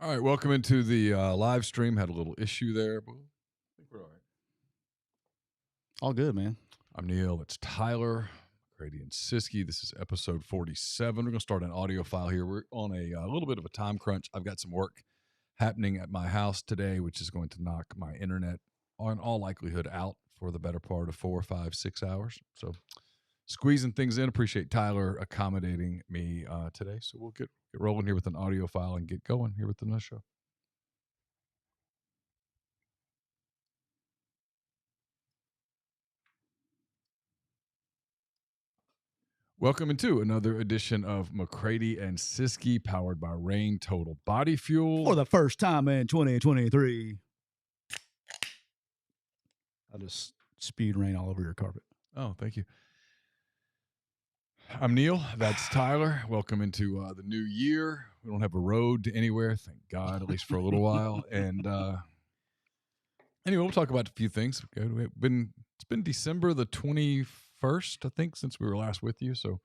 All right, welcome into the live stream. Had a little issue there, but I think we're all right. All good, man. I'm Neal. It's Tyler, McCready and Siskey. This is episode 47. We're going to start an audio file here. We're on a little bit of a time crunch. I've got some work happening at my house today, which is going to knock my internet, in all likelihood, out for the better part of 4, 5, 6 hours. So squeezing things in. Appreciate Tyler accommodating me today. So we'll get rolling here with an audio file and get going here with the next show. Welcome into another edition of McCready and Siskey, powered by Rain Total Body Fuel. For the first time in 2023. I just spewed rain all over your carpet. Oh, thank you. I'm Neal. That's Tyler. Welcome into the new year. We don't have a road to anywhere, thank God, at least for a little while. And anyway, we'll talk about a few things. It's been December the 21st, I think, since we were last with you. So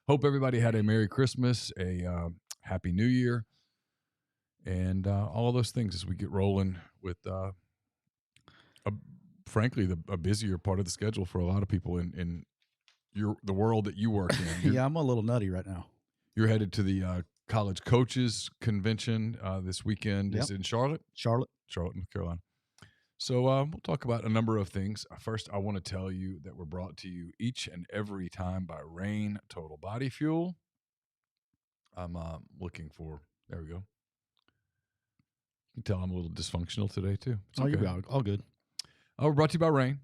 hope everybody had a Merry Christmas, a Happy New Year, and all of those things as we get rolling with, frankly, a busier part of the schedule for a lot of people in the world that you work in. Yeah, I'm a little nutty right now. You're headed to the College Coaches Convention this weekend. Yep. Is it in Charlotte? Charlotte, North Carolina. So we'll talk about a number of things. First, I want to tell you that we're brought to you each and every time by Rain Total Body Fuel. I'm looking for, there we go. You can tell I'm a little dysfunctional today, too. It's okay. You're all good. We're brought to you by Rain.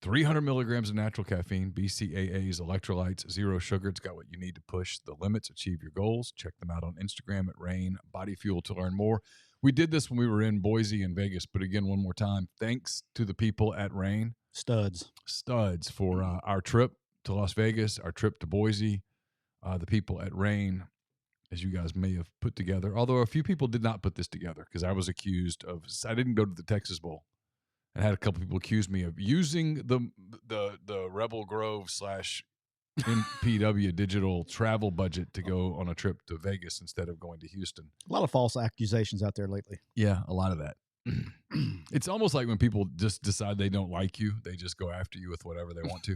300 milligrams of natural caffeine, BCAAs, electrolytes, zero sugar. It's got what you need to push the limits, achieve your goals. Check them out on Instagram at Rain Body Fuel to learn more. We did this when we were in Boise and Vegas, but again, one more time, thanks to the people at Rain. Studs For our trip to Las Vegas, our trip to Boise. The people at Rain, as you guys may have put together, although a few people did not put this together because I was accused of, I didn't go to the Texas Bowl. I had a couple people accuse me of using the Rebel Grove / NPW digital travel budget to go on a trip to Vegas instead of going to Houston. A lot of false accusations out there lately. Yeah, a lot of that. It's almost like when people just decide they don't like you, they just go after you with whatever they want to.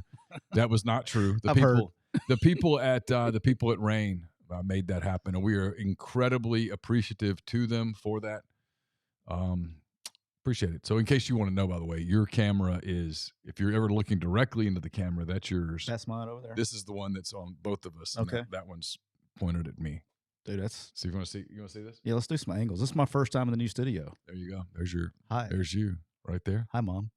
That was not true. The people at Rain made that happen, and we are incredibly appreciative to them for that. Appreciate it. So in case you want to know, by the way, your camera is, if you're ever looking directly into the camera, that's yours. That's mine over there. This is the one that's on both of us. Okay. That one's pointed at me. Dude, that's... So you want to see this? Yeah, let's do some angles. This is my first time in the new studio. There you go. There's your... Hi. There's you right there. Hi, Mom.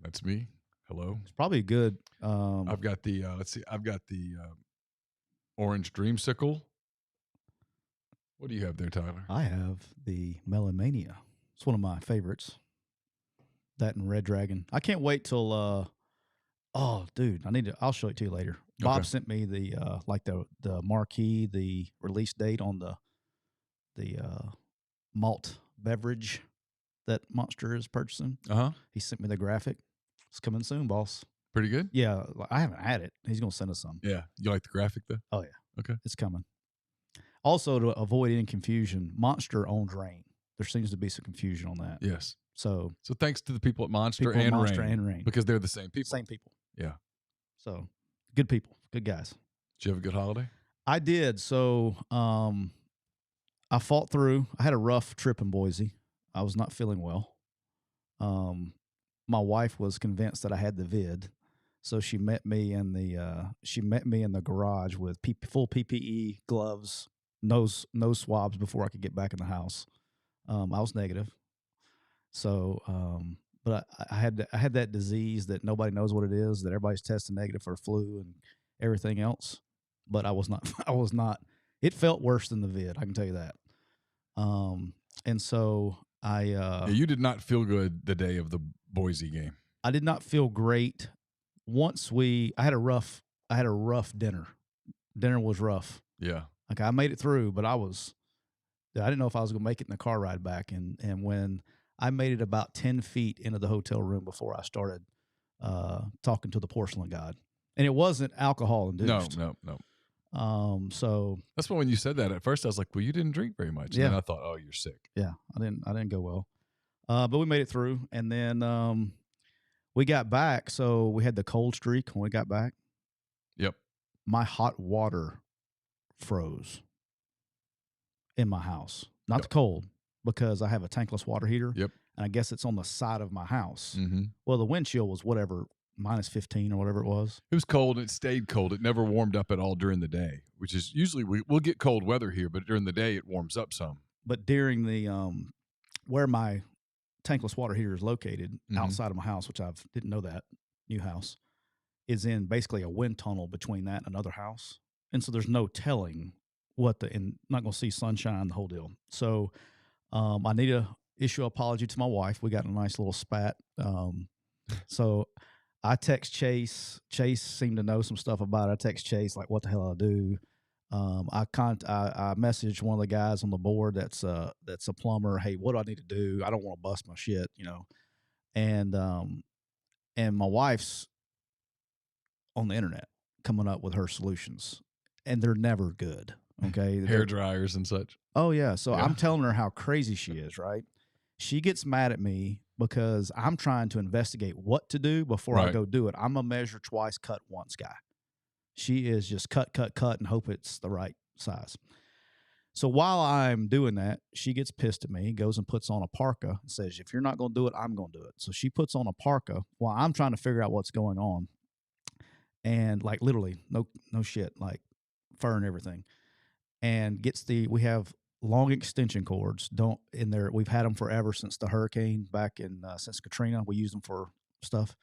That's me. Hello. It's probably good. I've got the, I've got the orange dreamsicle. What do you have there, Tyler? I have the Melon Mania. It's one of my favorites. That and Red Dragon. I can't wait till oh dude, I'll show it to you later. Bob sent me the the marquee, the release date on the malt beverage that Monster is purchasing. He sent me the graphic. It's coming soon, boss. Pretty good? Yeah, I haven't had it. He's gonna send us some. Yeah. You like the graphic though? Oh yeah. Okay. It's coming. Also, to avoid any confusion, Monster owns Rain. There seems to be some confusion on that. Yes. So thanks to the people at Monster and Rain. Because they're the same people. Same people. Yeah. So good people, good guys. Did you have a good holiday? I did. So I fought through. I had a rough trip in Boise. I was not feeling well. My wife was convinced that I had the vid. So she met me in the garage with full PPE, gloves, nose swabs before I could get back in the house. I was negative. So, but I had that disease that nobody knows what it is, that everybody's testing negative for flu and everything else. But I was not, it felt worse than the vid. I can tell you that. And so you did not feel good the day of the Boise game. I did not feel great. I had a rough dinner. Dinner was rough. Yeah. Like I made it through, but I didn't know if I was going to make it in the car ride back. And when I made it about 10 feet into the hotel room before I started talking to the porcelain god. And it wasn't alcohol induced. No. So That's why when you said that at first, I was like, well, you didn't drink very much. And yeah, then I thought, oh, you're sick. yeah, I didn't go well. But we made it through, and then we got back. So we had the cold streak when we got back. Yep. My hot water froze in my house. Not the cold, because I have a tankless water heater. Yep. And I guess it's on the side of my house. Mm-hmm. Well, the wind chill was whatever, minus 15 or whatever it was. It was cold and it stayed cold. It never warmed up at all during the day, which is usually we'll get cold weather here, but during the day it warms up some. But during the where my tankless water heater is located outside of my house, which I didn't know that, new house, is in basically a wind tunnel between that and another house. And so there's no telling and not going to see sunshine, the whole deal. So I need to issue an apology to my wife. We got a nice little spat. So I text Chase. Chase seemed to know some stuff about it. I text Chase, like, what the hell I do? I messaged one of the guys on the board that's a plumber. Hey, what do I need to do? I don't want to bust my shit, And my wife's on the internet coming up with her solutions, and they're never good. Okay, hair dryers and such. Oh yeah. So I'm telling her how crazy she is. Right? She gets mad at me because I'm trying to investigate what to do before I go do it. I'm a measure twice, cut once guy. She is just cut, and hope it's the right size. So while I'm doing that, she gets pissed at me, goes and puts on a parka and says, if you're not going to do it, I'm going to do it. So she puts on a parka while I'm trying to figure out what's going on. And like literally, no shit, like fur and everything. And we have long extension cords. We've had them forever since the hurricane back since Katrina. We use them for stuff.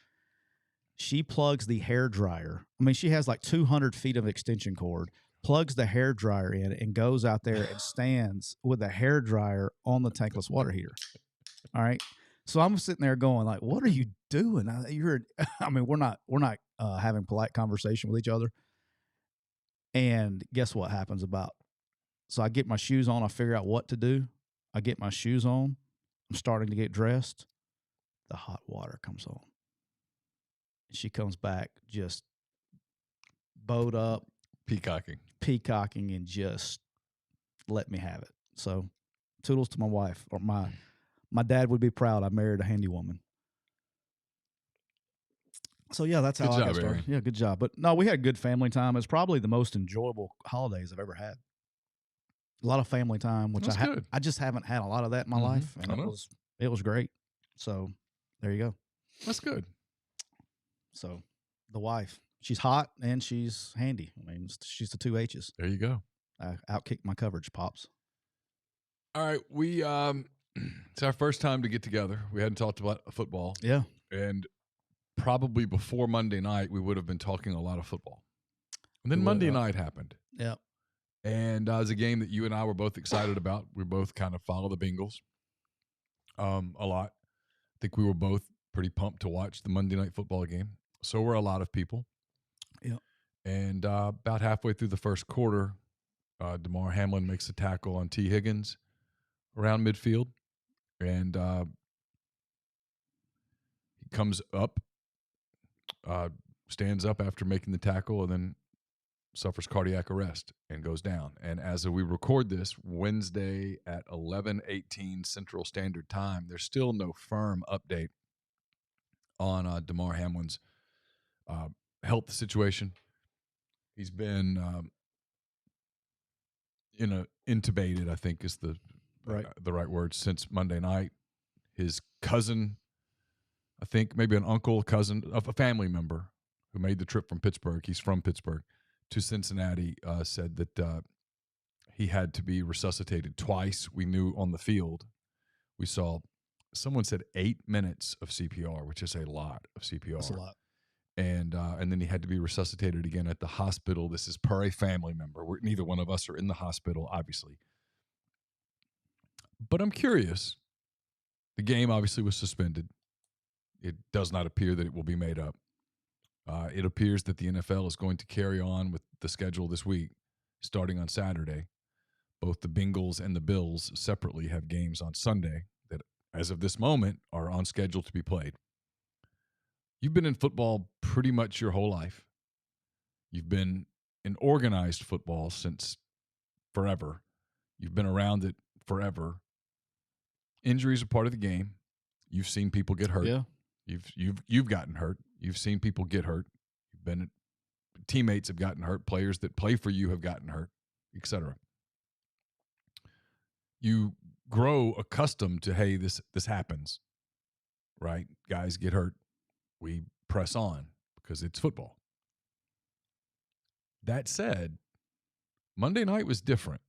She plugs the hair dryer. I mean, she has like 200 feet of extension cord, plugs the hair dryer in, and goes out there and stands with the hair dryer on the tankless water heater. All right. So I'm sitting there going like, what are you doing? We're not having polite conversation with each other. And guess what happens so I get my shoes on. I figure out what to do. I get my shoes on. I'm starting to get dressed. The hot water comes on. She comes back just bowed up. Peacocking and just let me have it. So toodles to my wife. Or my dad would be proud I married a handy woman. So yeah, that's how I got started. Aaron. Yeah, good job. But no, we had good family time. It's probably the most enjoyable holidays I've ever had. A lot of family time, which I just haven't had a lot of that in my life, and it was great. So there you go. That's good. So the wife, she's hot and she's handy. I mean, she's the two H's. There you go. I outkicked my coverage, Pops. All right, we it's our first time to get together. We hadn't talked about football. Yeah, and probably before Monday night, we would have been talking a lot of football. And then Monday night happened. Yeah. And it was a game that you and I were both excited about. We both kind of follow the Bengals a lot. I think we were both pretty pumped to watch the Monday night football game. So were a lot of people. Yeah. And about halfway through the first quarter, Hamlin makes a tackle on T. Higgins around midfield. And he comes up, stands up after making the tackle, and then suffers cardiac arrest and goes down. And as we record this Wednesday at 11:18 Central Standard Time, there's still no firm update on Damar Hamlin's health situation. He's been intubated, I think is the right word, since Monday night. His cousin, I think maybe an uncle, cousin of a family member who made the trip from Pittsburgh, he's from Pittsburgh, to Cincinnati, said that he had to be resuscitated twice. We knew on the field. We saw someone said 8 minutes of CPR, which is a lot of CPR. That's a lot. And then he had to be resuscitated again at the hospital. This is per a family member. Neither one of us are in the hospital, obviously. But I'm curious. The game obviously was suspended. It does not appear that it will be made up. It appears that the NFL is going to carry on with the schedule this week, starting on Saturday. Both the Bengals and the Bills separately have games on Sunday that, as of this moment, are on schedule to be played. You've been in football pretty much your whole life. You've been in organized football since forever. You've been around it forever. Injuries are part of the game. You've seen people get hurt. Yeah. You've gotten hurt. You've seen people get hurt. Teammates have gotten hurt. Players that play for you have gotten hurt, etc. You grow accustomed to, hey, this happens, right? Guys get hurt. We press on because it's football. That said, Monday night was different.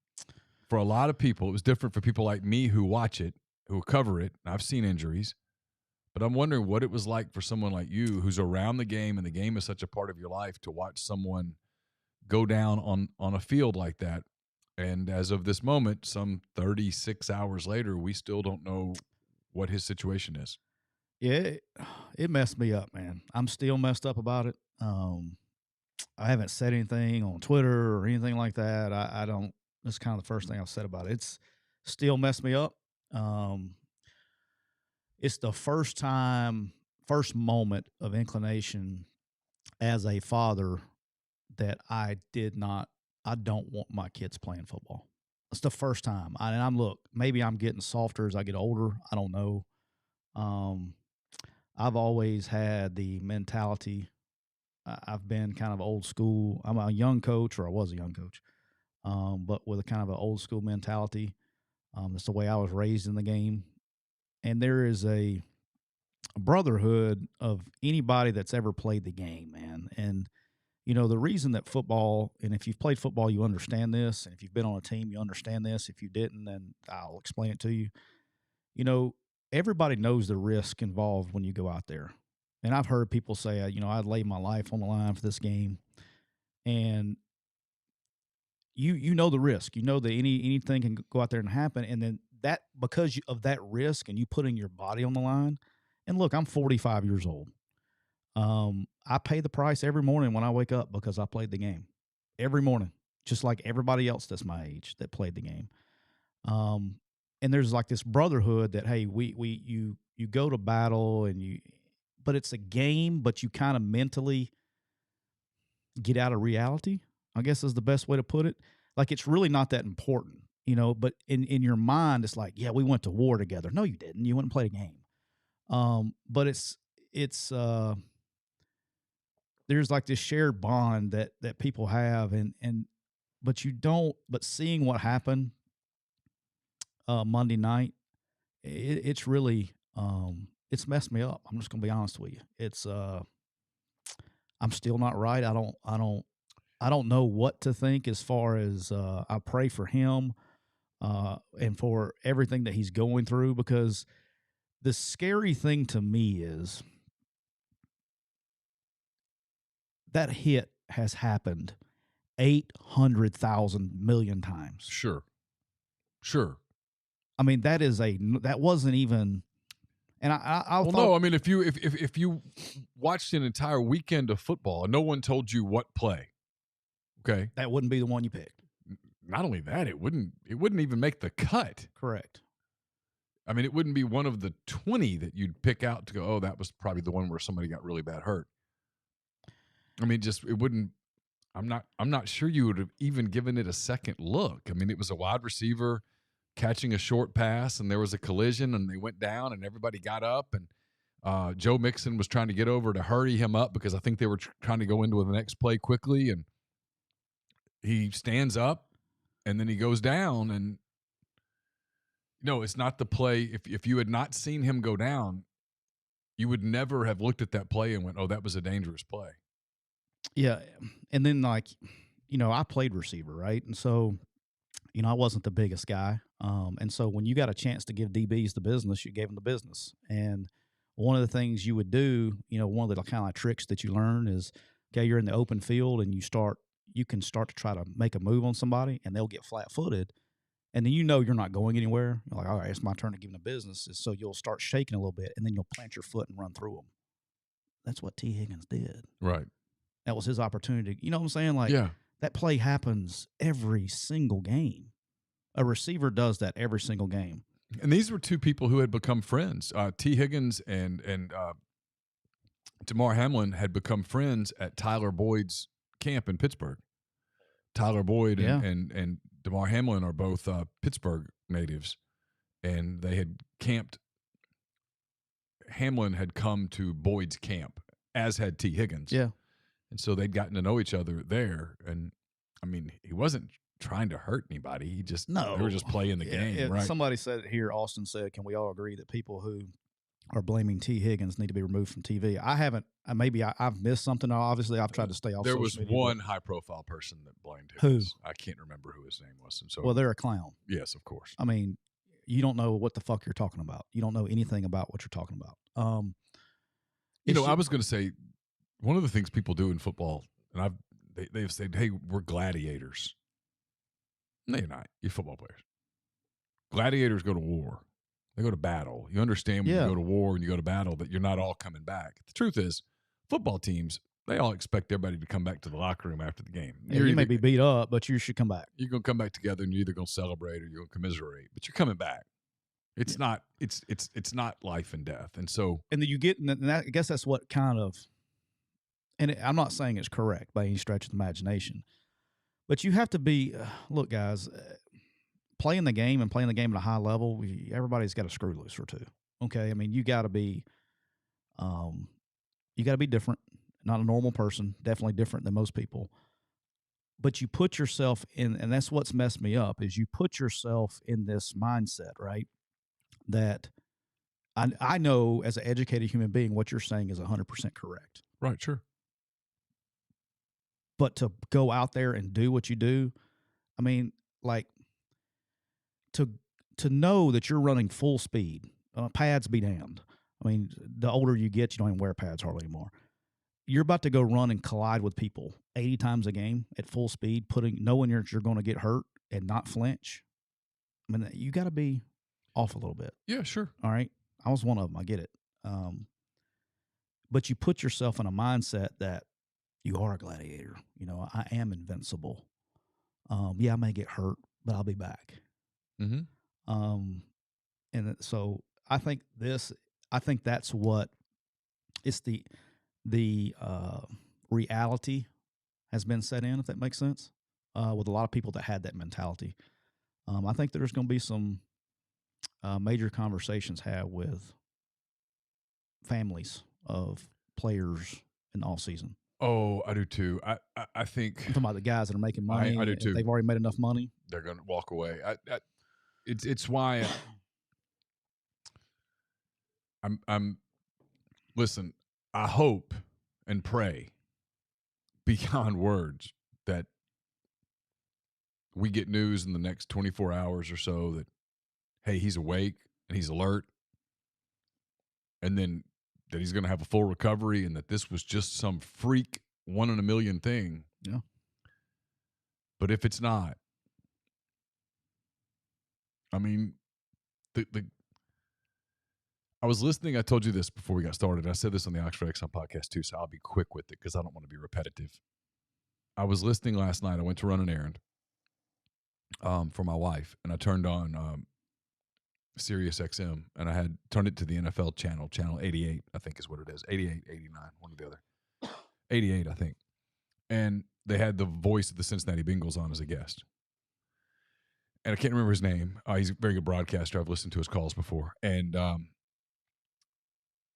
For a lot of people, it was different for people like me who watch it, who cover it. I've seen injuries. But I'm wondering what it was like for someone like you who's around the game, and the game is such a part of your life, to watch someone go down on a field like that. And as of this moment, some 36 hours later, we still don't know what his situation is. Yeah, it messed me up, man. I'm still messed up about it. I haven't said anything on Twitter or anything like that. I don't. That's kind of the first thing I've said about it. It's still messed me up. It's the first moment of inclination as a father that I don't want my kids playing football. It's the first time. Maybe I'm getting softer as I get older. I don't know. I've always had the mentality. I've been kind of old school. I'm a young coach, or I was a young coach, but with a kind of an old school mentality. That's the way I was raised in the game. And there is a brotherhood of anybody that's ever played the game, man. And, the reason that football, and if you've played football, you understand this. And if you've been on a team, you understand this. If you didn't, then I'll explain it to you. Everybody knows the risk involved when you go out there. And I've heard people say, I'd lay my life on the line for this game. And you know the risk. You know that anything can go out there and happen. And then that, because of that risk and you putting your body on the line. And look, I'm 45 years old. I pay the price every morning when I wake up because I played the game every morning, just like everybody else that's my age that played the game. And there's like this brotherhood that, hey, you go to battle but it's a game, but you kind of mentally get out of reality, I guess is the best way to put it. Like, it's really not that important, but in your mind, it's like, yeah, we went to war together. No, you didn't. You went and played a game. But it's there's like this shared bond that people have, but seeing what happened Monday night, it's really it's messed me up. I'm just gonna be honest with you. It's I'm still not right. I don't know what to think as far as I pray for him and for everything that he's going through, because the scary thing to me is that hit has happened 800,000 million times. Sure. I mean, that wasn't even. And no. I mean, if you watched an entire weekend of football and no one told you what play, okay, that wouldn't be the one you picked. Not only that, it wouldn't even make the cut. Correct. I mean, it wouldn't be one of the 20 that you'd pick out to go, oh, that was probably the one where somebody got really bad hurt. I mean, it wouldn't. I'm not sure you would have even given it a second look. I mean, it was a wide receiver catching a short pass, and there was a collision, and they went down, and everybody got up, and Joe Mixon was trying to get over to hurry him up because I think they were trying to go into the next play quickly, and he stands up, and then he goes down, and no, it's not the play. If you had not seen him go down, you would never have looked at that play and went, oh, that was a dangerous play. Yeah, and then I played receiver, right? And so, I wasn't the biggest guy. And so when you got a chance to give DBs the business, you gave them the business. And one of the things you would do, one of the kind of tricks that you learn is, okay, you're in the open field and you can start to try to make a move on somebody and they'll get flat-footed. And then you're not going anywhere. You're like, all right, it's my turn to give them the business. So you'll start shaking a little bit and then you'll plant your foot and run through them. That's what T. Higgins did. Right. That was his opportunity. You know what I'm saying? Like, yeah. That play happens every single game. A receiver does that every single game. And these were two people who had become friends. T. Higgins and Damar Hamlin had become friends at Tyler Boyd's camp in Pittsburgh. Tyler Boyd Yeah. and DeMar Hamlin are both Pittsburgh natives, and they had camped. Hamlin had come to Boyd's camp, as had T. Higgins. Yeah. And so they'd gotten to know each other there. And, I mean, he wasn't trying to hurt anybody. He just, they were just playing the game, right? Somebody said it here, Austin said, can we all agree that people who are blaming T. Higgins need to be removed from TV? I haven't. I've missed something. Obviously, I've tried to stay off There social was media, one high-profile person that blamed Who? Higgins. I can't remember who his name was. And so, well, they're a clown. yes, of course. I mean, you don't know what the fuck you're talking about. You don't know anything about what you're talking about. I was going to say, one of the things people do in football, and they've said, hey, we're gladiators. No, you're not. You're football players. Gladiators go to war. They go to battle. You understand when you go to war and you go to battle that you're not all coming back. The truth is, football teams, they all expect everybody to come back to the locker room after the game. Yeah, you may be beat up, but you should come back. You're going to come back together, and you're either going to celebrate or you're going to commiserate, but you're coming back. It's not. It's not life and death, and so. And then you get, and I guess that's what kind of. And I'm not saying it's correct by any stretch of the imagination, but you have to be. Look, guys, playing the game and playing the game at a high level, everybody's got a screw loose or two. Okay, I mean, you got to be different. Not a normal person, definitely different than most people. But you put yourself in, and that's what's messed me up, is you put yourself in this mindset, right? That I know as an educated human being, what you're saying is 100% correct. Right, sure. But to go out there and do what you do, I mean, like, to know that you're running full speed, pads be damned. I mean, the older you get, you don't even wear pads hardly anymore. You're about to go run and collide with people 80 times a game at full speed, knowing you're going to get hurt and not flinch. I mean, you got to be off a little bit. Yeah, sure. All right. I was one of them. I get it. But you put yourself in a mindset that you are a gladiator. I am invincible. Yeah, I may get hurt, but I'll be back. Mm-hmm. And so I think that's what it's the reality has been set in, if that makes sense, with a lot of people that had that mentality. I think there's going to be some major conversations had with families of players in the off season. Oh, I do too. I think I'm talking about the guys that are making money. I do too. They've already made enough money. They're going to walk away. It's why I'm listen. I hope and pray beyond words that we get news in the next 24 hours or so that, hey, he's awake and he's alert, and then that he's going to have a full recovery, and that this was just some freak 1 in a million thing. Yeah. But if it's not, I mean, I was listening. I told you this before we got started. I said this on the Oxford Exxon podcast too, so I'll be quick with it because I don't want to be repetitive. I was listening last night. I went to run an errand for my wife, and I turned on Sirius XM, and I had turned it to the NFL channel 88, I think is what it is, 88, 89, one or the other. 88, I think. And they had the voice of the Cincinnati Bengals on as a guest. And I can't remember his name. He's a very good broadcaster. I've listened to his calls before. And,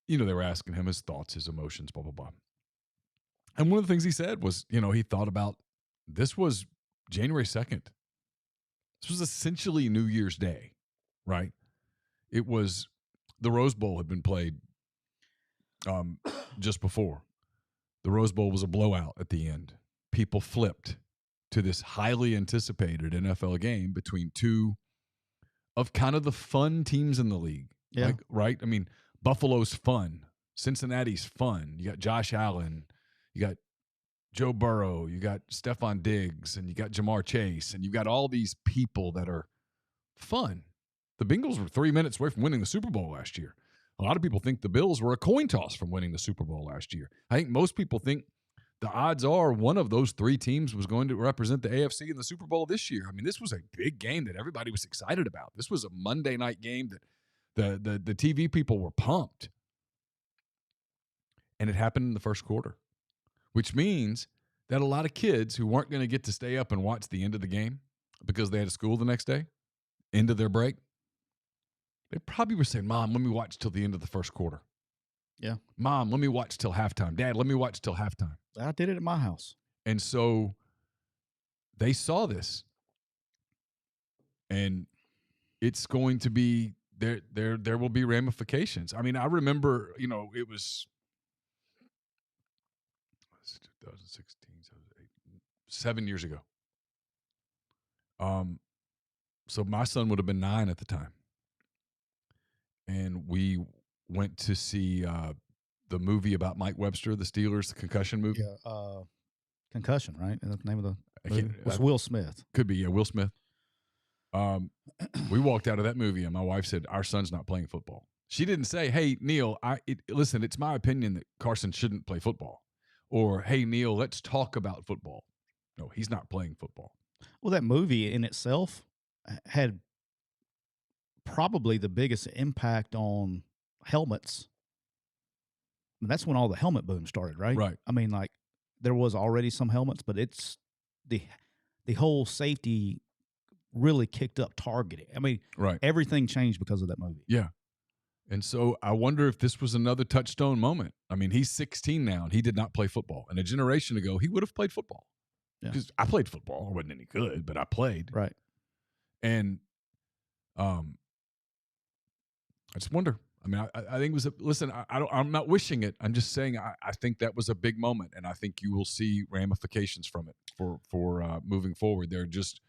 they were asking him his thoughts, his emotions, blah, blah, blah. And one of the things he said was, he thought about, this was January 2nd. This was essentially New Year's Day, right? It was, the Rose Bowl had been played just before. The Rose Bowl was a blowout at the end. People flipped to this highly anticipated NFL game between two of kind of the fun teams in the league. Yeah. Right? I mean, Buffalo's fun. Cincinnati's fun. You got Josh Allen. You got Joe Burrow. You got Stephon Diggs. And you got Jamar Chase. And you got all these people that are fun. The Bengals were 3 minutes away from winning the Super Bowl last year. A lot of people think the Bills were a coin toss from winning the Super Bowl last year. I think most people think the odds are one of those three teams was going to represent the AFC in the Super Bowl this year. I mean, this was a big game that everybody was excited about. This was a Monday night game that the TV people were pumped. And it happened in the first quarter, which means that a lot of kids who weren't going to get to stay up and watch the end of the game because they had school the next day, end of their break, they probably were saying, Mom, let me watch till the end of the first quarter. Yeah. Mom, let me watch till halftime. Dad, let me watch till halftime. I did it at my house. And so they saw this. And it's going to be there will be ramifications. I mean, I remember, it was 2016, 7 years ago. So my son would have been 9 at the time. And we went to see the movie about Mike Webster, the Steelers, the concussion movie. Yeah, Concussion, right? Is that the name of the movie? It was Will Smith. Could be, yeah, Will Smith. We walked out of that movie, and my wife said, "Our son's not playing football." She didn't say, "Hey, Neal, listen, it's my opinion that Carson shouldn't play football," or "Hey, Neal, let's talk about football." No, he's not playing football. Well, that movie in itself had probably the biggest impact on helmets. I mean, that's when all the helmet boom started, right? Right. I mean, like there was already some helmets, but it's the whole safety really kicked up targeting. I mean, right. Everything changed because of that movie. Yeah. And so I wonder if this was another touchstone moment. I mean, he's 16 now, and he did not play football. And a generation ago, he would have played football. Because I played football. I wasn't any good, but I played. Right. And I just wonder. I mean, I think it was listen, I'm not wishing it. I'm just saying I think that was a big moment, and I think you will see ramifications from it for moving forward. It's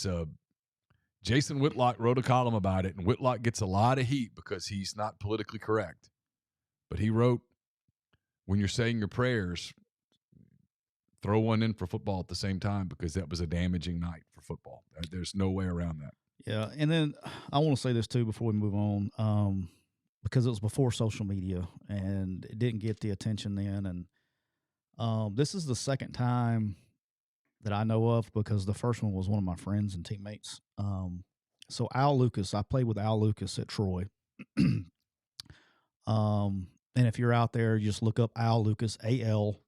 a Jason Whitlock wrote a column about it, and Whitlock gets a lot of heat because he's not politically correct. But he wrote, when you're saying your prayers, throw one in for football at the same time, because that was a damaging night for football. There's no way around that. Yeah, and then I want to say this too before we move on, because it was before social media and it didn't get the attention then. And this is the second time that I know of, because the first one was one of my friends and teammates. So Al Lucas, I played with Al Lucas at Troy. And if you're out there, just look up Al Lucas, ALLUCAS.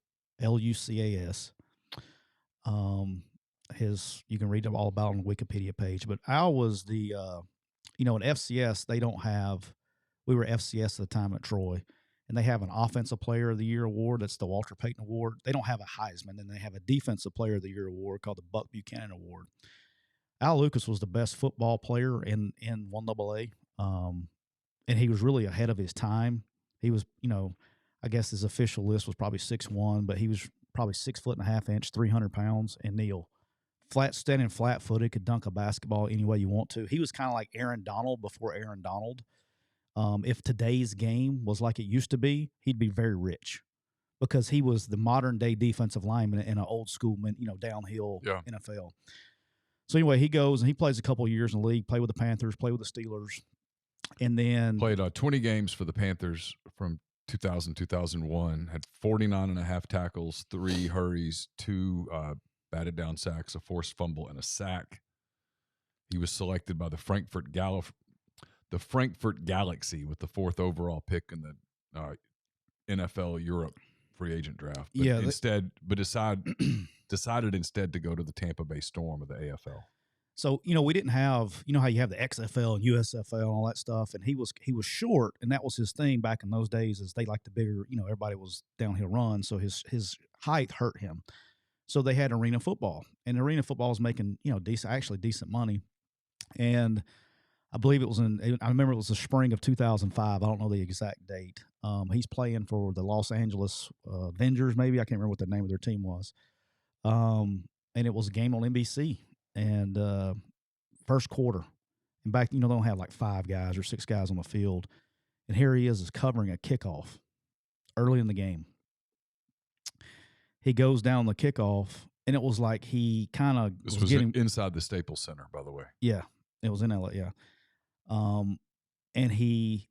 You can read all about it on the Wikipedia page. But Al was the, in FCS, we were FCS at the time at Troy, and they have an Offensive Player of the Year award. That's the Walter Payton Award. They don't have a Heisman, and they have a Defensive Player of the Year award called the Buck Buchanan Award. Al Lucas was the best football player in 1AA, and he was really ahead of his time. He was, I guess his official list was probably 6'1", but he was probably 6'1.5", 300 pounds, and Neal. Standing flat-footed, could dunk a basketball any way you want to. He was kind of like Aaron Donald before Aaron Donald. If today's game was like it used to be, he'd be very rich, because he was the modern-day defensive lineman in an old-school, downhill NFL. So anyway, he goes and he plays a couple of years in the league, played with the Panthers, played with the Steelers, and then played 20 games for the Panthers from 2000, 2001, had 49.5 tackles, 3 hurries, 2 batted down sacks, a forced fumble, and a sack. He was selected by the Frankfurt Galaxy with the 4th overall pick in the NFL Europe free agent draft. But decided instead to go to the Tampa Bay Storm of the AFL. So, we didn't have, how you have the XFL and USFL and all that stuff. And he was short, and that was his thing back in those days, is they liked the bigger, everybody was downhill run. So his height hurt him. So they had arena football, and arena football was making, decent money. And I believe I remember it was the spring of 2005. I don't know the exact date. He's playing for the Los Angeles Avengers, maybe. I can't remember what the name of their team was. And it was a game on NBC. And first quarter, and back, they don't have like 5 guys or 6 guys on the field. And here he is covering a kickoff early in the game. He goes down the kickoff, and it was like he kind of was getting inside the Staples Center, by the way. Yeah, it was in LA. Yeah, and he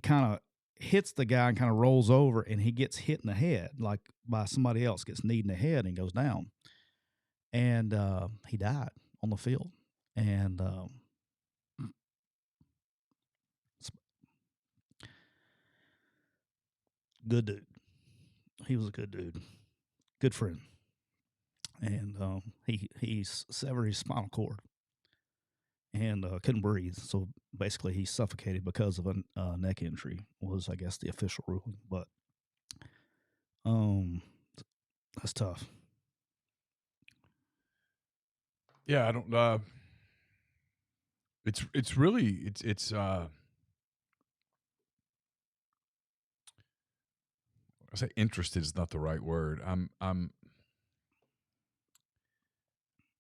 kind of hits the guy and kind of rolls over, and he gets hit in the head, like by somebody else, gets kneed in the head and goes down. And he died on the field. And good dude. He was a good dude. good friend, and he severed his spinal cord and couldn't breathe. So basically, he suffocated because of a neck injury. Was, I guess, the official ruling. But that's tough. Yeah, I don't. It's really it's. I say interested is not the right word.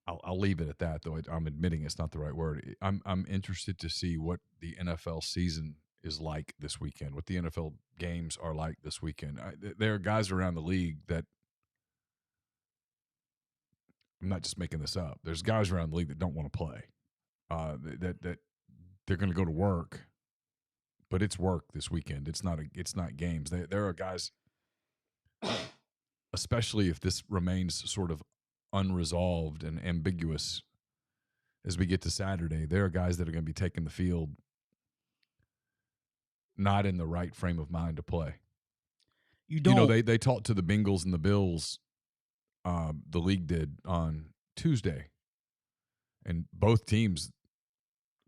I'll leave it at that, though. I'm admitting it's not the right word. I'm interested to see what the NFL season is like this weekend, what the NFL games are like this weekend. There are guys around the league that I'm not just making this up. There's guys around the league that don't want to play. That they're going to go to work, but it's work this weekend. It's not games. There are guys, especially if this remains sort of unresolved and ambiguous as we get to Saturday, there are guys that are going to be taking the field not in the right frame of mind to play. You don't. You know, they talked to the Bengals and the Bills, the league did on Tuesday. And both teams,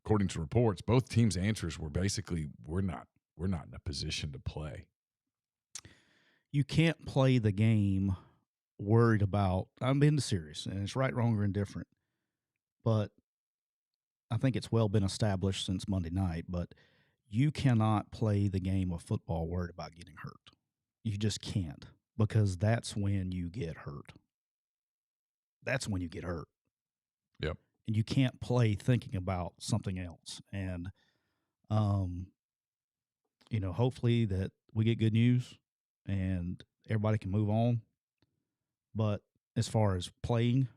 according to reports, both teams' answers were basically, we're not in a position to play. You can't play the game worried about, I'm being serious, and it's right, wrong, or indifferent. But I think it's well been established since Monday night, but you cannot play the game of football worried about getting hurt. You just can't, because that's when you get hurt. That's when you get hurt. Yep. And you can't play thinking about something else. And, you know, hopefully that we get good news and everybody can move on. But as far as playing,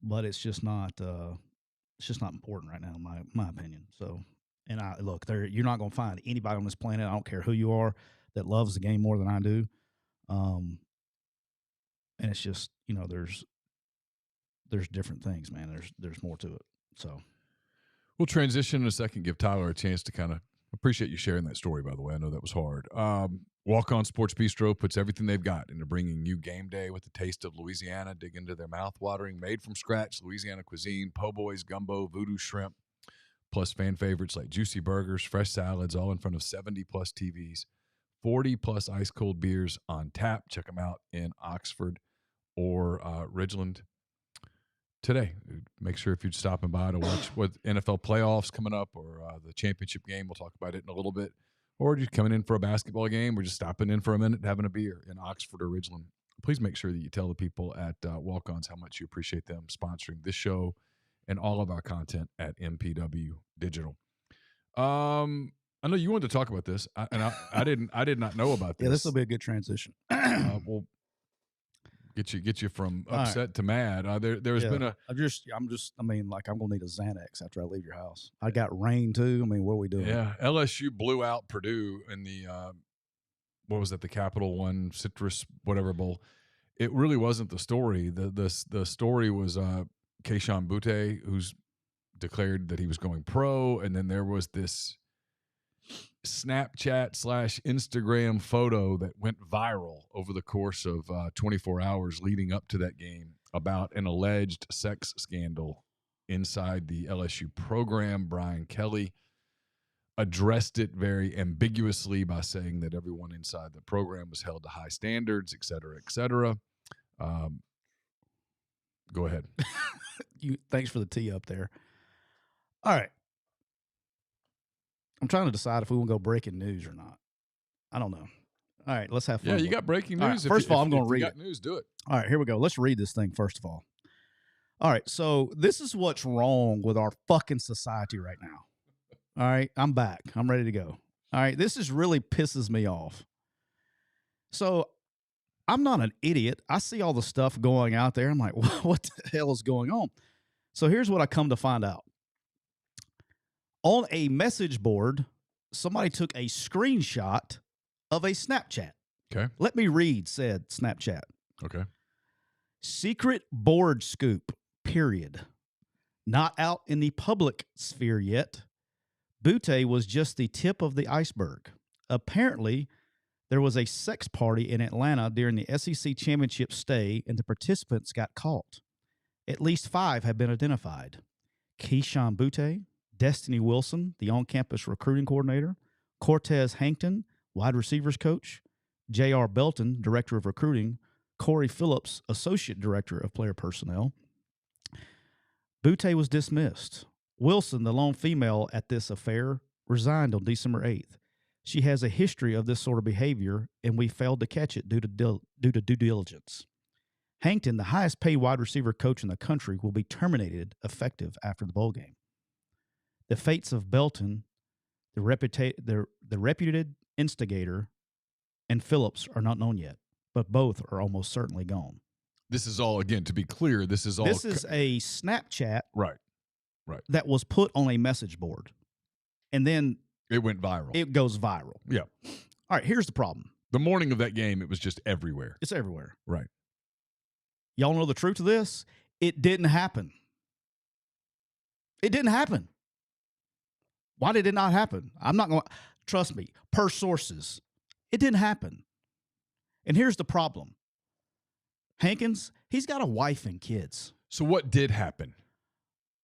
but it's just not important right now, in my opinion. So, and look, you're not going to find anybody on this planet, I don't care who you are, that loves the game more than I do. And it's just, you know, there's different things, man. There's more to it. So we'll transition in a second, give Tyler a chance to kind of appreciate you sharing that story, by the way. I know that was hard. Walk-On Sports Bistro puts everything they've got into bringing you game day with the taste of Louisiana. Dig into their mouth-watering, made-from-scratch Louisiana cuisine, po' boys, gumbo, voodoo shrimp, plus fan favorites like juicy burgers, fresh salads, all in front of 70-plus TVs, 40-plus ice-cold beers on tap. Check them out in Oxford or Ridgeland today. Make sure if you're stopping by to watch what NFL playoffs coming up or the championship game, we'll talk about it in a little bit, or just coming in for a basketball game, or just stopping in for a minute, having a beer in Oxford or Ridgeland. Please make sure that you tell the people at Walk-Ons how much you appreciate them sponsoring this show and all of our content at MPW Digital. I know you wanted to talk about this, I did not know about this. Yeah, this will be a good transition. We'll get you from upset to mad. There's been a. I mean, like, I'm gonna need a Xanax after I leave your house. I got rain too. I mean, what are we doing? Yeah, LSU blew out Purdue in the what was that? The Capital One Citrus whatever bowl. It really wasn't the story. The story was Keyshawn Butte, who's declared that he was going pro, and then there was this Snapchat / Instagram photo that went viral over the course of 24 hours leading up to that game about an alleged sex scandal inside the LSU program. Brian Kelly addressed it very ambiguously by saying that everyone inside the program was held to high standards, et cetera, et cetera. Go ahead. Thanks for the tee up there. All right. I'm trying to decide if we want to go breaking news or not. I don't know. All right, let's have fun. Yeah, you got breaking news. Right, first of all, I'm going to read it. News, do it. All right, here we go. Let's read this thing first of all. All right, so this is what's wrong with our fucking society right now. All right, I'm back. I'm ready to go. All right, this is really pisses me off. So I'm not an idiot. I see all the stuff going out there. I'm like, what the hell is going on? So here's what I come to find out. On a message board, somebody took a screenshot of a Snapchat. Okay. Let me read said Snapchat. Okay. Secret board scoop, period. Not out in the public sphere yet. Butte was just the tip of the iceberg. Apparently, There was a sex party in Atlanta during the SEC championship stay, and the participants got caught. At least 5 have been identified. Keyshawn Butte, Destiny Wilson, the on-campus recruiting coordinator, Cortez Hankton, wide receivers coach, J.R. Belton, director of recruiting, Corey Phillips, associate director of player personnel. Butte was dismissed. Wilson, the lone female at this affair, resigned on December 8th. She has a history of this sort of behavior, and we failed to catch it due to due diligence. Hankton, the highest-paid wide receiver coach in the country, will be terminated effective after the bowl game. The fates of Belton, the reputed instigator, and Phillips are not known yet, but both are almost certainly gone. This is all, again, to be clear, this is all... This is a Snapchat right that was put on a message board, and then... It went viral. It goes viral. Yeah. All right, here's the problem. The morning of that game, it was just everywhere. It's everywhere. Right. Y'all know the truth of this? It didn't happen. It didn't happen. Why did it not happen? I'm not going to... Trust me, per sources, it didn't happen. And here's the problem. Hankins, he's got a wife and kids. So what did happen?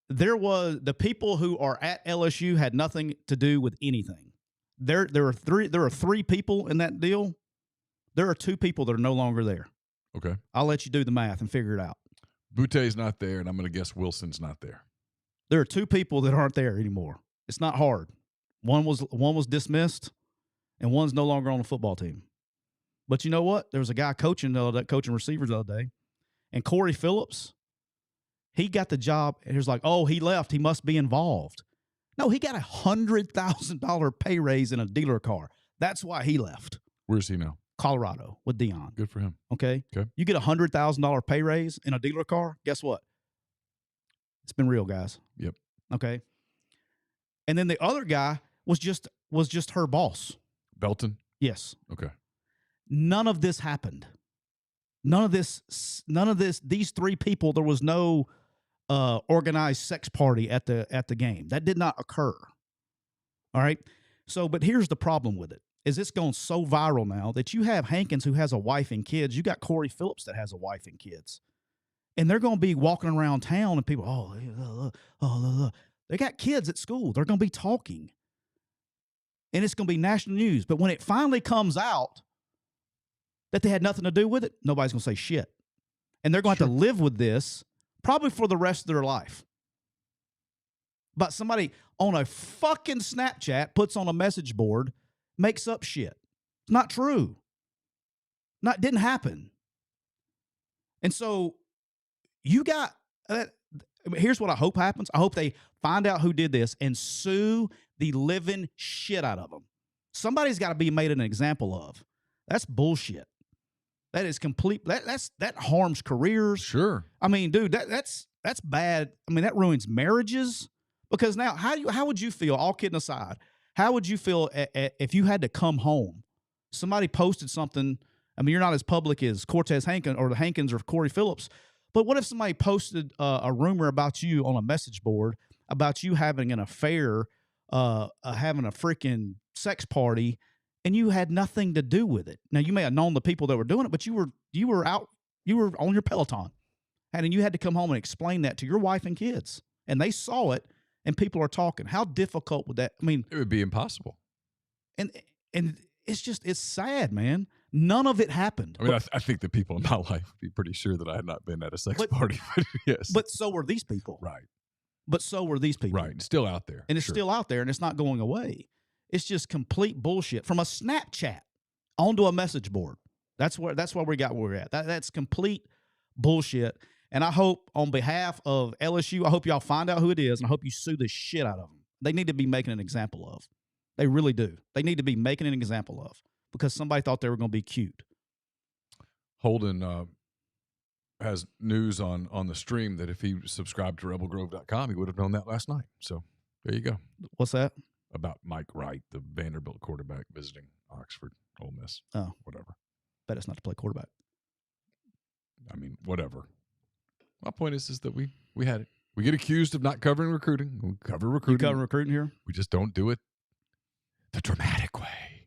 There was the people who are at LSU had nothing to do with anything. There are 3 people in that deal. There are 2 people that are no longer there. Okay. I'll let you do the math and figure it out. Butte's not there, and I'm going to guess Wilson's not there. There are 2 people that aren't there anymore. It's not hard. One was dismissed, and one's no longer on the football team. But you know what? There was a guy coaching receivers the other day, and Corey Phillips, he got the job, and he was like, oh, he left. He must be involved. No, he got a $100,000 pay raise in a dealer car. That's why he left. Where's he now? Colorado with Dion. Good for him. Okay? Okay. You get a $100,000 pay raise in a dealer car, guess what? It's been real, guys. Yep. Okay? And then the other guy was just her boss. Belton? Yes. Okay. None of this happened. None of this, these 3 people, there was no organized sex party at the game. That did not occur. All right? So, but here's the problem with it, is it's gone so viral now that you have Hankins who has a wife and kids. You got Corey Phillips that has a wife and kids. And they're going to be walking around town and people, they got kids at school. They're going to be talking. And it's going to be national news. But when it finally comes out that they had nothing to do with it, nobody's going to say shit. And they're going to have to live with this probably for the rest of their life. But somebody on a fucking Snapchat puts on a message board, makes up shit. It's not true. Didn't happen. And so you got... here's what I hope happens. I hope they find out who did this and sue the living shit out of them. Somebody's got to be made an example of. That's bullshit. That is complete. That harms careers. Sure. I mean, dude, that's bad. I mean, that ruins marriages. Because now, how would you feel? All kidding aside, how would you feel if you had to come home? Somebody posted something. I mean, you're not as public as Cortez Hankins or the Hankins or Corey Phillips. But what if somebody posted a rumor about you on a message board about you having an affair, having a freaking sex party, and you had nothing to do with it? Now, you may have known the people that were doing it, but you were on your Peloton, and you had to come home and explain that to your wife and kids, and they saw it, and people are talking. How difficult would that? I mean, it would be impossible. And it's sad, man. None of it happened. I mean, I think the people in my life would be pretty sure that I had not been at a sex party. But yes. But so were these people. Right. But so were these people. Right. It's still out there. And it's still out there, and it's not going away. It's just complete bullshit from a Snapchat onto a message board. That's where we got where we're at. That's complete bullshit. And I hope on behalf of LSU, I hope y'all find out who it is, and I hope you sue the shit out of them. They need to be making an example of. They really do. They need to be making an example of, because somebody thought they were going to be cute. Holden has news on the stream that if he subscribed to rebelgrove.com, he would have known that last night. So there you go. What's that? About Mike Wright, the Vanderbilt quarterback visiting Oxford, Ole Miss. Oh. Whatever. Bet it's not to play quarterback. I mean, whatever. My point is that we had it. We get accused of not covering recruiting. We cover recruiting. You cover recruiting here? We just don't do it the dramatic way.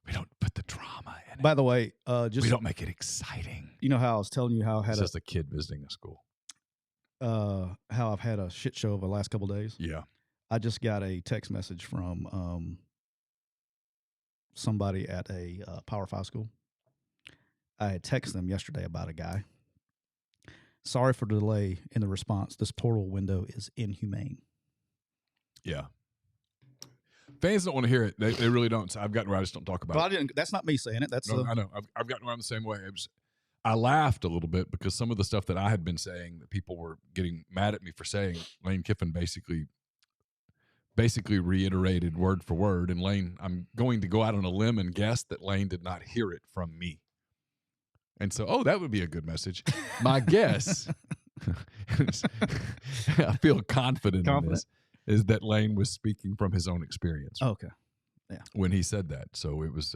We don't put the drama in it. By the way, We don't make it exciting. You know how I was telling you how I had It's just a kid visiting a school. how I've had a shit show over the last couple of days. Yeah. I just got a text message from somebody at a Power 5 school. I had texted them yesterday about a guy. Sorry for the delay in the response. This portal window is inhumane. Yeah. Fans don't want to hear it. They really don't. So I've gotten where I just don't talk about Well, it. that's not me saying it. That's No, I know. I've gotten around the same way. I laughed a little bit because some of the stuff that I had been saying that people were getting mad at me for saying, Lane Kiffin basically reiterated word for word. And Lane, I'm going to go out on a limb and guess that Lane did not hear it from me. And so, that would be a good message. My guess, I feel confident in this, is that Lane was speaking from his own experience. Okay. Yeah. When he said that. So it was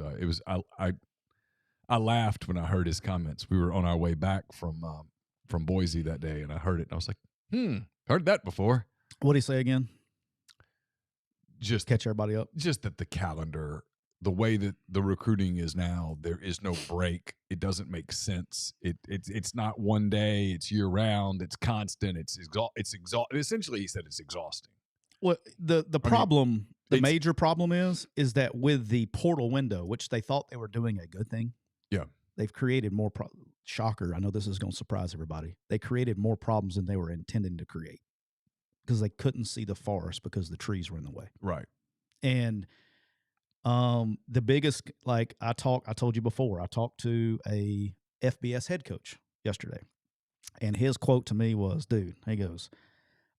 I laughed when I heard his comments. We were on our way back from Boise that day, and I heard it, and I was like, heard that before. What did he say again? Just catch everybody up. Just that the calendar, the way that the recruiting is now, there is no break. It doesn't make sense. It's not one day. It's year round. It's constant. It's exhausting. Essentially, he said it's exhausting. Well, the problem, the major problem is that with the portal window, which they thought they were doing a good thing. Yeah. They've created more shocker. I know this is going to surprise everybody. They created more problems than they were intending to create because they couldn't see the forest because the trees were in the way. Right. And the biggest, like I told you before, I talked to a FBS head coach yesterday, and his quote to me was, dude, he goes,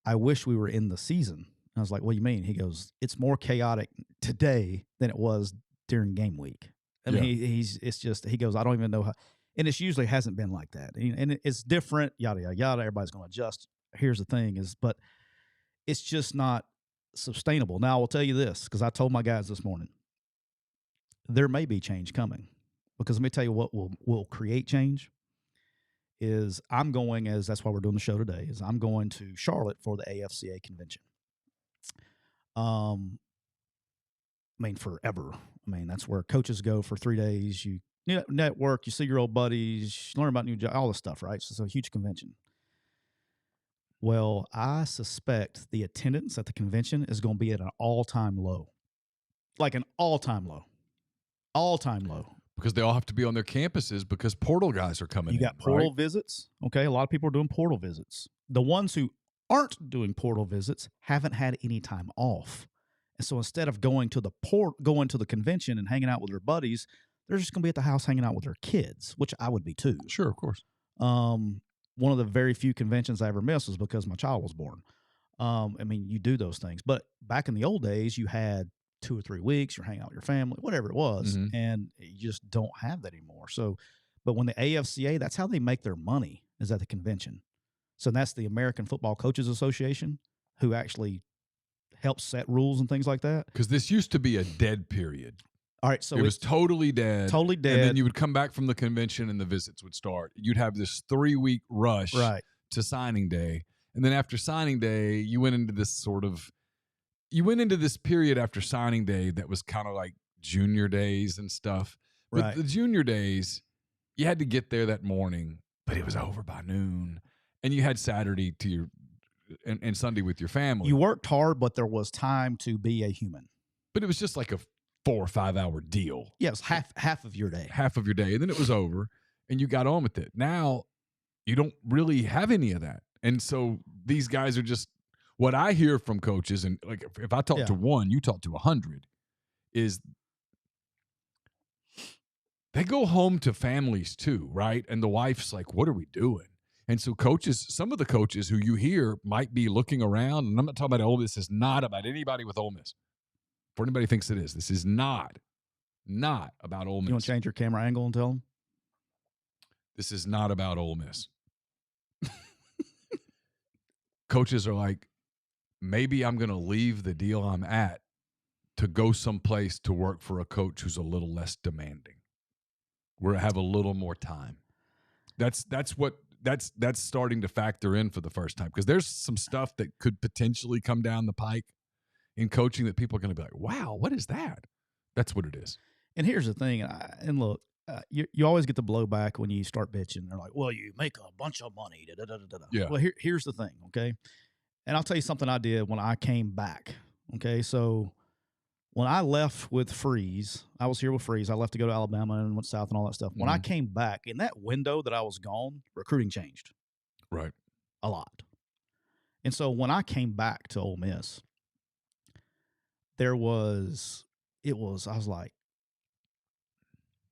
I wish we were in the season. And I was like, what do you mean? He goes, it's more chaotic today than it was during game week. I mean, he goes, I don't even know how, and it usually hasn't been like that. And it's different, yada, yada, yada. Everybody's going to adjust. Here's the thing but it's just not sustainable. Now, I will tell you this, because I told my guys this morning, there may be change coming, because let me tell you what will create change is that's why we're doing the show today, is I'm going to Charlotte for the AFCA convention. Forever. That's where coaches go for 3 days. You network, you see your old buddies, learn about new jobs, all this stuff, right? So it's a huge convention. Well, I suspect the attendance at the convention is going to be at an all-time low. Like an all-time low. All-time low. Because they all have to be on their campuses because portal guys are coming in. You got portal visits. Okay, a lot of people are doing portal visits. The ones who aren't doing portal visits haven't had any time off. And so instead of going to the convention and hanging out with their buddies, they're just going to be at the house hanging out with their kids, which I would be too. Sure, of course. One of the very few conventions I ever missed was because my child was born. You do those things. But back in the old days, you had 2 or 3 weeks, you're hanging out with your family, whatever it was, and you just don't have that anymore. So, but when the AFCA, that's how they make their money, is at the convention. So that's the American Football Coaches Association, who actually helps set rules and things like that. Because this used to be a dead period. All right, so it was totally dead. Totally dead. And then you would come back from the convention and the visits would start. You'd have this 3-week rush to signing day. And then after signing day, you went into this period after signing day that was kind of like junior days and stuff. But the junior days, you had to get there that morning, but it was over by noon. And you had Saturday and Sunday with your family. You worked hard, but there was time to be a human. But it was just like a 4 or 5 hour deal. Yeah, it was half of your day. Half of your day. And then it was over and you got on with it. Now you don't really have any of that. And so these guys are just, what I hear from coaches, and like if I talk to one, you talk to 100, is they go home to families too, right? And the wife's like, what are we doing? And so coaches, some of the coaches who you hear might be looking around, and I'm not talking about Ole Miss. This is not about anybody with Ole Miss. If anybody thinks it is, this is not about Ole Miss. You want to change your camera angle and tell them? This is not about Ole Miss. Coaches are like, maybe I'm going to leave the deal I'm at to go someplace to work for a coach who's a little less demanding, where I have a little more time. That's starting to factor in for the first time, because there's some stuff that could potentially come down the pike in coaching that people are going to be like, wow, what is that? That's what it is. And here's the thing, and look, you always get the blowback when you start bitching. They're like, "Well, you make a bunch of money." Da, da, da, da, da. Yeah. Well, here's the thing, okay? And I'll tell you something I did when I came back. Okay, so when I left with Freeze, I was here with Freeze. I left to go to Alabama and went south and all that stuff. When I came back, in that window that I was gone, recruiting changed. Right. A lot. And so when I came back to Ole Miss, I was like,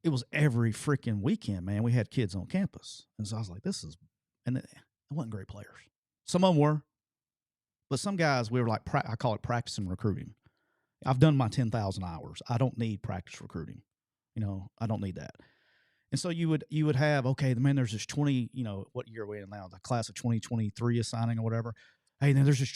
it was every freaking weekend, man. We had kids on campus. And so I was like, and it wasn't great players. Some of them were, but some guys, we were like, I call it practicing recruiting. I've done my 10,000 hours. I don't need practice recruiting. I don't need that. And so you would have, okay, man, there's this 20, what year are we in now? The class of 2023 is signing or whatever. Hey, then there's this